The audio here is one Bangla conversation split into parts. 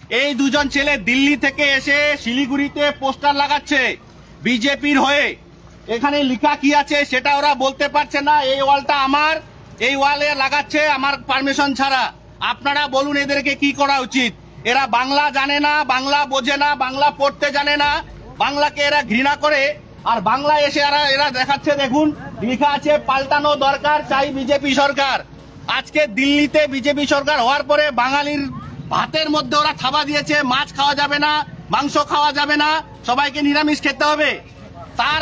এই দুজন ছেলে দিল্লি থেকে এসে শিলিগুড়িতে পোস্টার লাগাচ্ছে বিজেপির হয়ে। এখানে লেখা কি আছে সেটা ওরা বলতে পারছে না। এই ওয়ালটা আমার, এই ওয়ালে লাগাচ্ছে আমার পারমিশন ছাড়া। আপনারা বলুন এদেরকে কি করা উচিত? এরা বাংলা জানে না, বাংলা বোঝে না, বাংলা পড়তে জানে না, বাংলাকে এরা ঘৃণা করে। আর বাংলা এসে এরা দেখাচ্ছে, দেখুন লেখা আছে পাল্টানো দরকার, চাই বিজেপি সরকার। আজকে দিল্লিতে বিজেপি সরকার হওয়ার পরে বাঙালির ভাতের মধ্যে ওরা থাবা দিয়েছে, মাছ খাওয়া যাবে না, মাংস খাওয়া যাবে না, সবাইকে নিরামিষ খেতে হবে। তার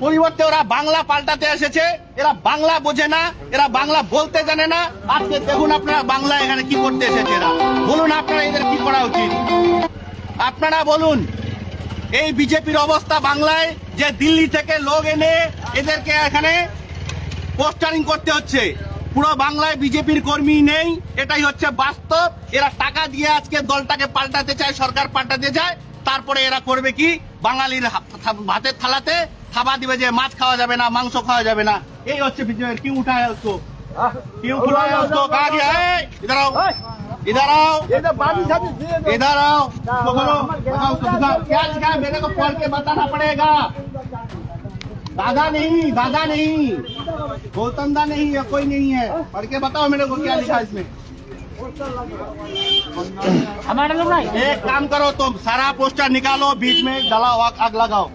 পরিবর্তে ওরা বাংলা পাল্টাতে এসেছে। এরা বাংলা বোঝে না, এরা বাংলা বলতে জানে না। আজকে দেখুন আপনারা বাংলা এখানে কি করতে এসেছে এরা। বলুন আপনারা এদের কি করা উচিত? আপনারা বলুন। এই বিজেপির অবস্থা বাংলায়, যে দিল্লি থেকে লোক এনে এদেরকে এখানে পোস্টারিং করতে হচ্ছে। পুরো বাংলায় বিজেপির কর্মী নেই, এটাই হচ্ছে বাস্তব। এরা টাকা দিয়ে আজকে দলটাকে পাল্টাতে চায়, সরকার পাল্টাতে চায়। তারপরে এরা করবে কি? বাঙালির ভাতের থালাতে থাবা দিবে যে মাছ খাওয়া যাবে না, মাংস খাওয়া যাবে না। এই হচ্ছে বিজেপির। কি উঠায় उसको, क्यों बुलाया उसको? कहा गया है? इधर आओ, इधर आओ, इधर आओ। उसको बोलो, बताओ उसको, दिखाओ क्या लिखा है, मेरे को पढ़ के बताना पड़ेगा। दादा नहीं, दादा नहीं, गौतमदा नहीं है, कोई नहीं है। पढ़ के बताओ मेरे को क्या लिखा है इसमें। हमारे लोग नहीं। एक काम करो तुम, सारा पोस्टर निकालो, बीच में जलाओ, आग लगाओ,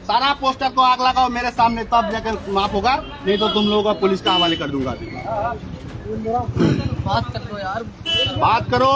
सारा पोस्टर को आग लगाओ मेरे सामने, तब जाकर माफ होगा। नहीं तो तुम लोगों को पुलिस का हवाले कर दूंगा। बात करो यार, बात करो।